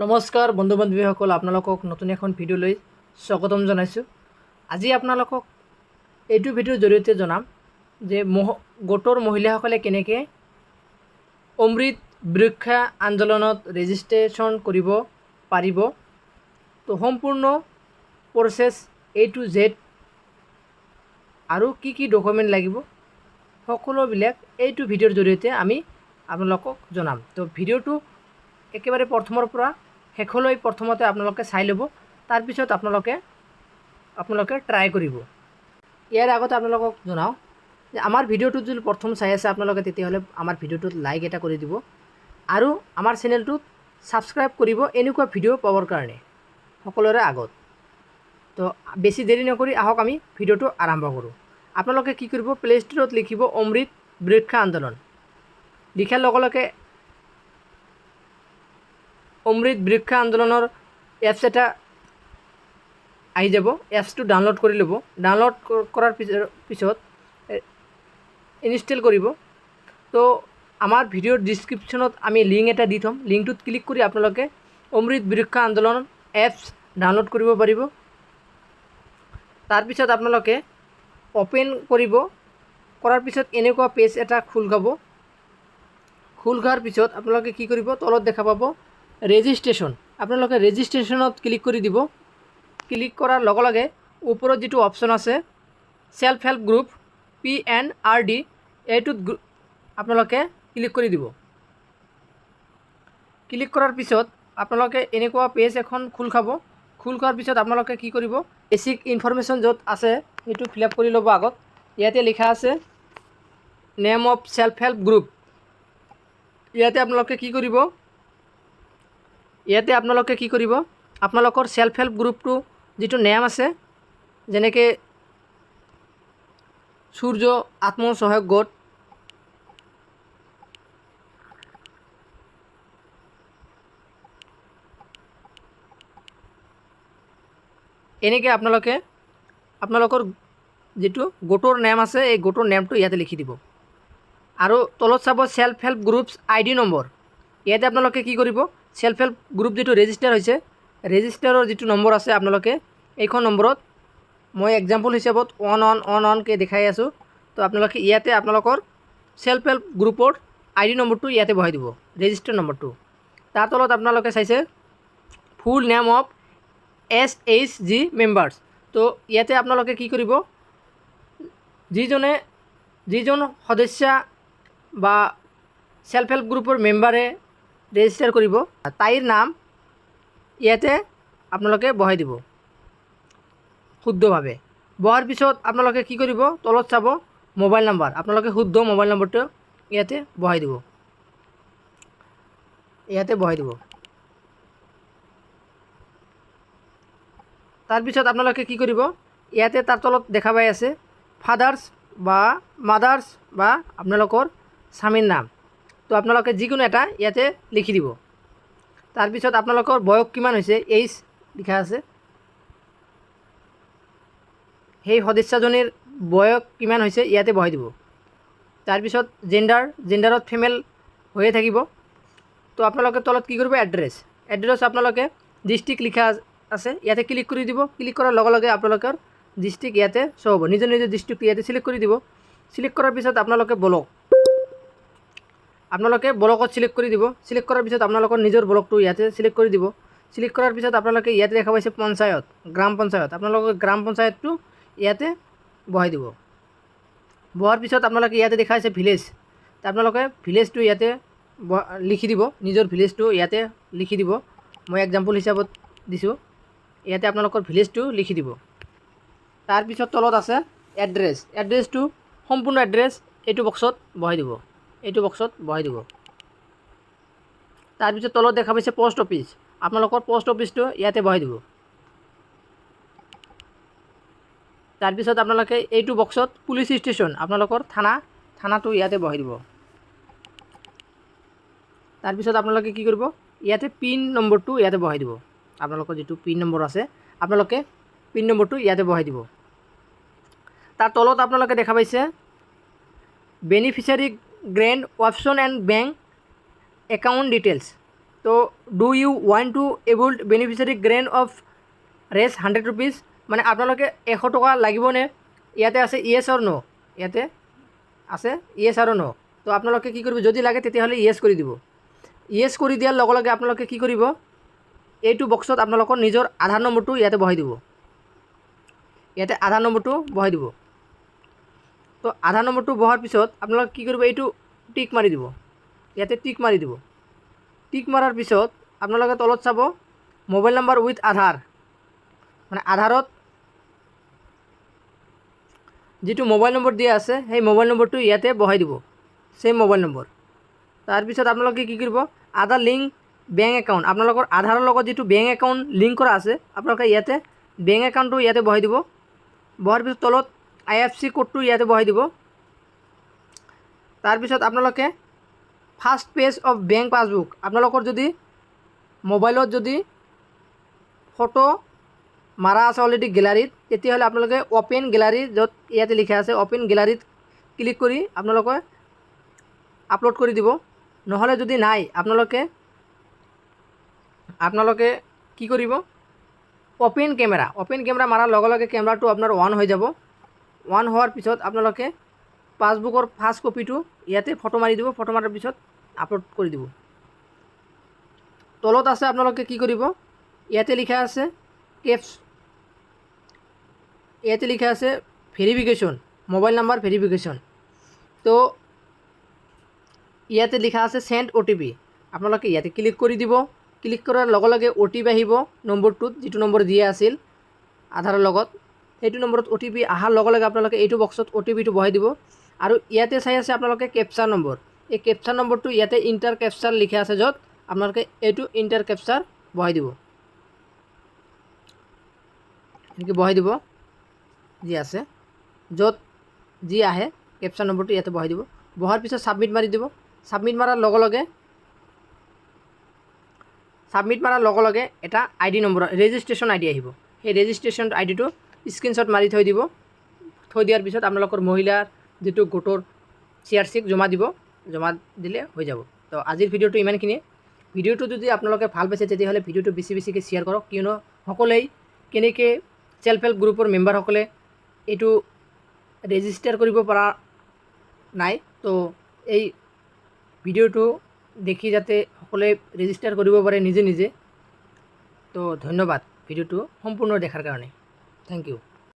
নমস্কাৰ বন্ধু বান্ধৱীসকল, আপোনালোকক নতুন এখন ভিডিঅ'লৈ স্বাগতম জনাইছোঁ। আজি আপোনালোকক এইটো ভিডিঅ'ৰ জৰিয়তে জনাম যে গোটৰ মহিলাসকলে কেনেকৈ অমৃত বৃক্ষা আন্দোলনত ৰেজিষ্ট্ৰেশ্যন কৰিব পাৰিব। তো সম্পূৰ্ণ প্ৰচেছ A to Z আৰু কি ডকুমেণ্ট লাগিব সকলোবিলাক এইটো ভিডিঅ'ৰ জৰিয়তে আমি আপোনালোকক জনাম। তো ভিডিঅ'টো একেবাৰে প্ৰথমৰ পৰা শেষলৈ প্ৰথমতে আপোনালোকে চাই ল'ব, তাৰপিছত আপোনালোকে ট্ৰাই কৰিব। ইয়াৰ আগতে আপোনালোকক জনাওঁ যে আমাৰ ভিডিঅ'টোত যদি প্ৰথম চাই আছে আপোনালোকে, তেতিয়াহ'লে আমাৰ ভিডিঅ'টোত লাইক এটা কৰি দিব আৰু আমাৰ চেনেলটোত ছাবস্ক্ৰাইব কৰিব এনেকুৱা ভিডিঅ' পাবৰ কাৰণে সকলোৰে আগত। তো বেছি দেৰি নকৰি আহক আমি ভিডিঅ'টো আৰম্ভ কৰোঁ। আপোনালোকে কি কৰিব, প্লে ষ্ট'ৰত লিখিব অমৃত বৃক্ষা আন্দোলন। লিখাৰ লগে লগে অমৃত বৃক্ষা আন্দোলনৰ এপছ এটা আহি যাব। এপছটো ডাউনলোড কৰি ল'ব। ডাউনলোড কৰাৰ পিছত ইনষ্টল কৰিব। তো আমাৰ ভিডিঅ'ৰ ডিছক্ৰিপশ্যনত আমি লিংক এটা দি থ'ম। লিংকটোত ক্লিক কৰি আপোনালোকে অমৃত বৃক্ষা আন্দোলন এপছ ডাউনলোড কৰিব পাৰিব। তাৰপিছত আপোনালোকে অ'পেন কৰিব। কৰাৰ পিছত এনেকুৱা পেজ এটা খোল খাব। খোল খোৱাৰ পিছত আপোনালোকে কি কৰিব, তলত দেখা পাব ৰেজিষ্ট্ৰেশ্যন। আপোনালোকে ৰেজিষ্ট্ৰেশ্যনত ক্লিক কৰি দিব। ক্লিক কৰাৰ লগে লগে ওপৰত যিটো অপশ্যন আছে সেল্ফ হেল্প গ্ৰুপ PNRD, এইটোত আপোনালোকে ক্লিক কৰি দিব। ক্লিক কৰাৰ পিছত আপোনালোকে এনেকুৱা পেজ এখন খোল খাব। খোল খোৱাৰ পিছত আপোনালোকে কি কৰিব, বেছিক ইনফৰমেশ্যন য'ত আছে সেইটো ফিল আপ কৰি ল'ব। আগত ইয়াতে লিখা আছে name of self help group. ইয়াতে আপোনালোকে কি কৰিব, আপোনালোকৰ সেল্ফ হেল্প গ্ৰুপটো যিটো নেম আছে, যেনেকৈ সূৰ্য আত্মসহায়ক গোট, এনেকৈ আপোনালোকৰ যিটো গোটৰ নেম আছে এই গোটৰ নেমটো ইয়াতে লিখি দিব। আৰু তলত চাব self help groups ID number. ইয়াতে আপোনালোকে কি কৰিব, সেল্ফ হেল্প গ্ৰুপ যিটো ৰেজিষ্টাৰ হৈছে, ৰেজিষ্টাৰৰ যিটো নম্বৰ আছে আপোনালোকে এইখন নম্বৰত, মই এক্সাম্পল হিচাপত অনকৈ দেখাই আছোঁ। তো আপোনালোকে ইয়াতে আপোনালোকৰ সেল্ফ হেল্প গ্ৰুপৰ ID নম্বৰটো ইয়াতে বহাই দিব, ৰেজিষ্টাৰ নম্বৰটো। তাৰ তলত আপোনালোকে চাইছে full name of SHG members. তো ইয়াতে আপোনালোকে কি কৰিব, যিজন সদস্য বা সেল্ফ হেল্প গ্ৰুপৰ মেম্বাৰে ৰেজিষ্টাৰ কৰিব তাইৰ নাম ইয়াতে আপোনালোকে বহাই দিব শুদ্ধভাৱে। বহাৰ পিছত আপোনালোকে কি কৰিব, তলত চাব মোবাইল নাম্বাৰ, আপোনালোকে শুদ্ধ মোবাইল নম্বৰটো ইয়াতে বহাই দিব। তাৰপিছত আপোনালোকে কি কৰিব, ইয়াতে তাৰ তলত দেখা পাই আছে ফাদাৰ্ছ বা মাদাৰ্ছ বা আপোনালোকৰ স্বামীৰ নাম। তো আপোনালোকে যিকোনো এটা ইয়াতে লিখি দিব। তাৰপিছত আপোনালোকৰ বয়স কিমান হৈছে, এইজ লিখা আছে, সেই সদস্যজনীৰ বয়স কিমান হৈছে ইয়াতে বহাই দিব। তাৰপিছত জেণ্ডাৰত ফিমেল হৈয়ে থাকিব। তো আপোনালোকে তলত কি কৰিব, এড্ৰেছ আপোনালোকে ডিষ্ট্ৰিক্ট লিখা আছে, ইয়াতে ক্লিক কৰি দিব। ক্লিক কৰাৰ লগে লগে আপোনালোকৰ ডিষ্ট্ৰিক্ট ইয়াতে শ্ব' হ'ব। নিজৰ ডিষ্ট্ৰিক্ট ইয়াতে চিলেক্ট কৰি দিব। চিলেক্ট কৰাৰ পিছত আপোনালোকে ব্লকত চিলেক্ট কৰি দিব। চিলেক্ট কৰাৰ পিছত আপোনালোকৰ নিজৰ ব্লকটো ইয়াতে চিলেক্ট কৰি দিব। চিলেক্ট কৰাৰ পিছত আপোনালোকে ইয়াতে দেখা পাইছে পঞ্চায়ত, গ্ৰাম পঞ্চায়ত, আপোনালোকে গ্ৰাম পঞ্চায়তটো ইয়াতে বহাই দিব। বহাৰ পিছত আপোনালোকে ইয়াতে দেখা আছে ভিলেজ, আপোনালোকে ভিলেজটো ইয়াতে লিখি দিব, নিজৰ ভিলেজটো ইয়াতে লিখি দিব। মই এক্সাম্পল হিচাপত দিছোঁ, ইয়াতে আপোনালোকৰ ভিলেজটো লিখি দিব। তাৰপিছত তলত আছে এড্ৰেছটো, সম্পূৰ্ণ এড্ৰেছ এইটো বক্সত বহাই দিব। তাৰপিছত তলত দেখা পাইছে পোষ্ট অফিচ, আপোনালোকৰ পোষ্ট অফিচটো ইয়াতে বহাই দিব। তাৰপিছত আপোনালোকে এইটো বক্সত পুলিচ ষ্টেশ্যন, আপোনালোকৰ থানাটো ইয়াতে বহাই দিব। তাৰপিছত আপোনালোকে কি কৰিব, ইয়াতে পিন নম্বৰটো ইয়াতে বহাই দিব। আপোনালোকৰ যিটো পিন নম্বৰ আছে আপোনালোকে পিন নম্বৰটো ইয়াতে বহাই দিব। তাৰ তলত আপোনালোকে দেখা পাইছে beneficiary grant option and bank account details. তো তো do you want to able beneficiary grant of ৰেছ 100 ৰুপিজ, মানে আপোনালোকে 100 টকা লাগিবনে? ইয়াতে আছে ইয়েছ অৰ ন', ইয়াতে আছে ইয়েছ আৰু ন'। তো আপোনালোকে কি কৰিব, যদি লাগে তেতিয়াহ'লে ইয়েছ কৰি দিব। ইয়েছ কৰি দিয়াৰ লগে লগে আপোনালোকে কি কৰিব, এইটো বক্সত আপোনালোকৰ নিজৰ আধাৰ নম্বৰটো ইয়াতে বহাই দিব। ইয়াতে আধাৰ নম্বৰটো বহাই দিব। তো আধাৰ নম্বৰটো বহাৰ পিছত আপোনালোকে কি কৰিব, এইটো টিক মাৰি দিব। ইয়াতে টিক মাৰি দিব। টিক মাৰাৰ পিছত আপোনালোকে তলত চাব মোবাইল নাম্বাৰ উইথ আধাৰ, মানে আধাৰত যিটো মোবাইল নম্বৰ দিয়া আছে সেই মোবাইল নম্বৰটো ইয়াতে বহাই দিব, সেম মোবাইল নম্বৰ। তাৰপিছত আপোনালোকে কি কৰিব, আধাৰ লিংক বেংক একাউণ্ট, আপোনালোকৰ আধাৰৰ লগত যিটো বেংক একাউণ্ট লিংক কৰা আছে আপোনালোকে ইয়াতে বেংক একাউণ্টটো ইয়াতে বহাই দিব। বহাৰ পিছত তলত IFSC কোডটো ইয়াতে বহাই দিব। তাৰপিছত আপোনালোকে first page of bank passbook, আপোনালোকৰ যদি মোবাইলত যদি ফটো মাৰা আছে অলৰেডি গেলাৰীত, তেতিয়াহ'লে আপোনালোকে অপেন গেলাৰী, য'ত ইয়াতে লিখা আছে অপেন গেলাৰীত ক্লিক কৰি আপোনালোকে আপলোড কৰি দিব। নহ'লে যদি নাই আপোনালোকে কি কৰিব, অপেন কেমেৰা মাৰাৰ লগে লগে কেমেৰাটো আপোনাৰ অন হৈ যাব। অন হোৱাৰ পিছত আপোনালোকে পাছবুকৰ ফাৰ্ষ্ট কপিটো ইয়াতে ফটো মাৰি দিব। ফটো মাৰাৰ পিছত আপলোড কৰি দিব। তলত আছে আপোনালোকে কি কৰিব, ইয়াতে লিখা আছে ভেৰিফিকেশ্যন, মোবাইল নাম্বাৰ ভেৰিফিকেশ্যন। তো ইয়াতে লিখা আছে সেন্ড OTP, আপোনালোকে ইয়াতে ক্লিক কৰি দিব। ক্লিক কৰাৰ লগে লগে OTP আহিব নম্বৰটোত, যিটো নম্বৰ দিয়া আছিল আধাৰৰ লগত। সেইটো নম্বৰত OTP অহাৰ লগে লগে আপোনালোকে এইটো বক্সত OTPটো বহাই দিব। আৰু ইয়াতে চাই আছে আপোনালোকে কেপচাৰ নম্বৰ, এই কেপচাৰ নম্বৰটো ইয়াতে ইণ্টাৰ কেপচাৰ লিখা আছে, য'ত আপোনালোকে এইটো ইণ্টাৰ কেপচাৰ বহাই দিব। এনেকৈ বহাই দিব, যি আছে য'ত যি আহে কেপচাৰ নম্বৰটো ইয়াতে বহাই দিব। বহাৰ পিছত ছাবমিট মাৰি দিব। ছাবমিট মাৰাৰ লগে লগে এটা ID নম্বৰ, ৰেজিষ্ট্ৰেশ্যন ID আহিব। সেই ৰেজিষ্ট্ৰেশ্যন IDটো স্ক্ৰীনশ্বট মাৰি থৈ দিব। থৈ দিয়াৰ পিছত আপোনালোকৰ মহিলাৰ যিটো গোটৰ CRCক জমা দিলে হৈ যাব। তো আজিৰ ভিডিঅ'টো ইমানখিনিয়ে। ভিডিঅ'টো যদি আপোনালোকে ভাল পাইছে তেতিয়াহ'লে ভিডিঅ'টো বেছিকৈ শ্বেয়াৰ কৰক, কিয়নো সকলোৱেই কেনেকৈ সেল্ফ হেল্প গ্ৰুপৰ মেম্বাৰসকলে এইটো ৰেজিষ্টাৰ কৰিব পৰা নাই। তো এই ভিডিঅ'টো দেখি যাতে সকলোৱে ৰেজিষ্টাৰ কৰিব পাৰে নিজে। তো ধন্যবাদ ভিডিঅ'টো সম্পূৰ্ণ দেখাৰ কাৰণে। Thank U.